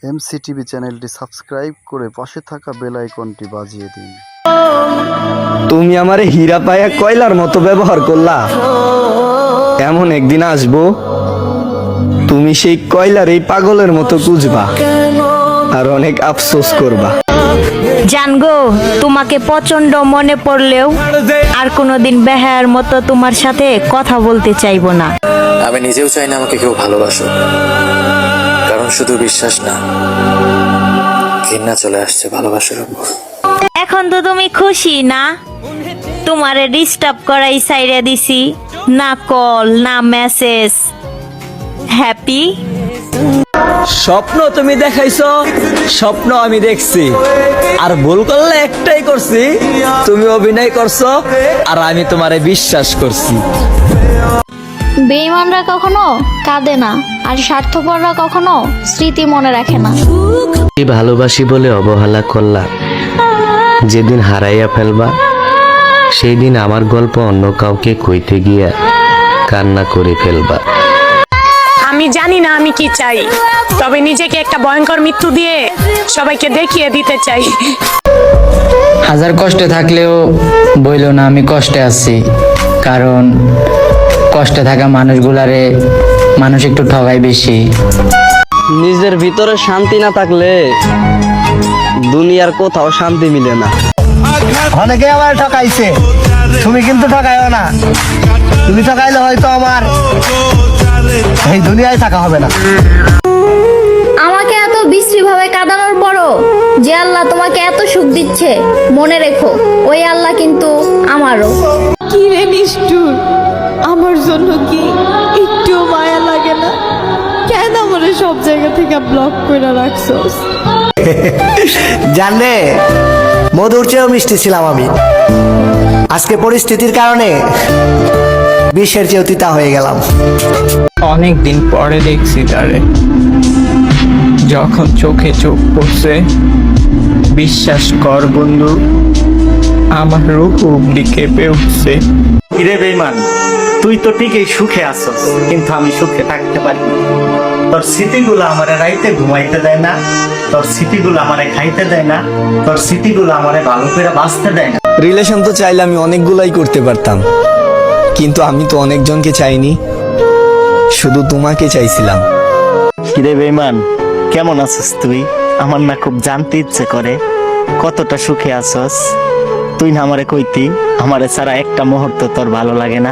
MCTV চ্যানেলটি subscribe করে পাশে থাকা বেল আইকনটি বাজিয়ে দিন। তুমি আমারে হীরা পায়া কয়লার মতো ব্যবহার করলা। এমন একদিন আসবো তুমি সেই কয়লার এই পাগলের মতো খুঁজবা আর অনেক আফসোস করবা। জানগো, তোমাকে প্রচন্ড মনে পড়লেও আর কোনোদিন বেহায়ার মতো তোমার সাথে কথা বলতে চাইবো না। আমি নিজেও চাই না আমাকে কেউ ভালোবাসো, কারণ শুধু বিশ্বাস না, ঘৃণা চলে আসছে ভালোবাসার উপর। এখন তো তুমি খুশি না? তোমারে ডিস্টার্ব করাই সাইরে দিছি, না কল না মেসেজ। হ্যাপি? স্বপ্ন তুমি দেখাইছো, স্বপ্ন আমি দেখছি, আর ভুল করলে একটাই করছি, তুমি অভিনয় করছো আর আমি তোমারে বিশ্বাস করছি। বেঈমানরা কখনো কাঁদে না, আর স্বার্থপররা কখনো স্মৃতি মনে রাখে না। ভালোবাসি বলে অবহেলা করলা, যেদিন হারাইয়া ফেলবা সেই দিন আমার গল্প অন্য কাউকে কইতে গিয়া কান্না করে ফেলবা। আমি জানি না আমি কি চাই, তবে নিজেকে একটা ভয়ঙ্কর মৃত্যু দিয়ে সবাইকে দেখিয়ে দিতে চাই। হাজার কষ্টে থাকলেও বইলো না আমি কষ্টে আছি, কারণ কষ্টে থাকা মানুষগুলারে মানুষ একটু ঠগায় বেশি। নিজের ভিতরে শান্তি না থাকলে দুনিয়ার কোথাও শান্তি মিলে না। অনেকে আমার ঠকাইছে, তুমি কিন্তু ঠকাইও না। তুমি ঠকাইলে হয়তো আমার এই দুনিয়ায় থাকা হবে না। আমাকে এত বিশ্রী ভাবে কাঁদানোর পরও যে আল্লাহ তোমাকে এত সুখ দিচ্ছে, মনে রেখো ওই আল্লাহ কিন্তু আমারও। কি রে নিষ্ঠুর, আমার জন্য কি একটু মায়া লাগে না? কেন আমারে সব জায়গা থেকে ব্লক করে রাখছস? জানলে মধুর চেয়েও মিষ্টি ছিলাম আমি, আজকে পরিস্থিতির কারণে বিষের চেয়েও তিতা হয়ে গেলাম। অনেক দিন পরে দেখছি তারে, যখন চোখে চোখ পড়ছে, বিশ্বাস কর বন্ধু, আমার রূপ অবধি কেঁপে উঠছে। কিরে বেঈমান, তুই তো ঠিকই সুখে আছস, কিন্তু আমি সুখে থাকতে পারি না। তোর স্মৃতিগুলো আমারে রাইতে ঘুমাইতে দেয় না, তোর স্মৃতিগুলো আমারে খাইতে দেয় না, তোর স্মৃতিগুলো আমারে ভালো করে বাঁচতে দেয় না। রিলেশন তো চাইলে আমি অনেকগুলাই করতে পারতাম, কিন্তু আমি তো অনেকজনকে চাইনি, শুধু তোমাকে চাইছিলাম। কিরে বেঈমান, কেমন আছিস তুই? আমার না খুব জানতে ইচ্ছে করে কতটা সুখে আছস। তুই না আমারে কইতি আমারে ছাড়া একটা মুহূর্ত তোর ভালো লাগে না।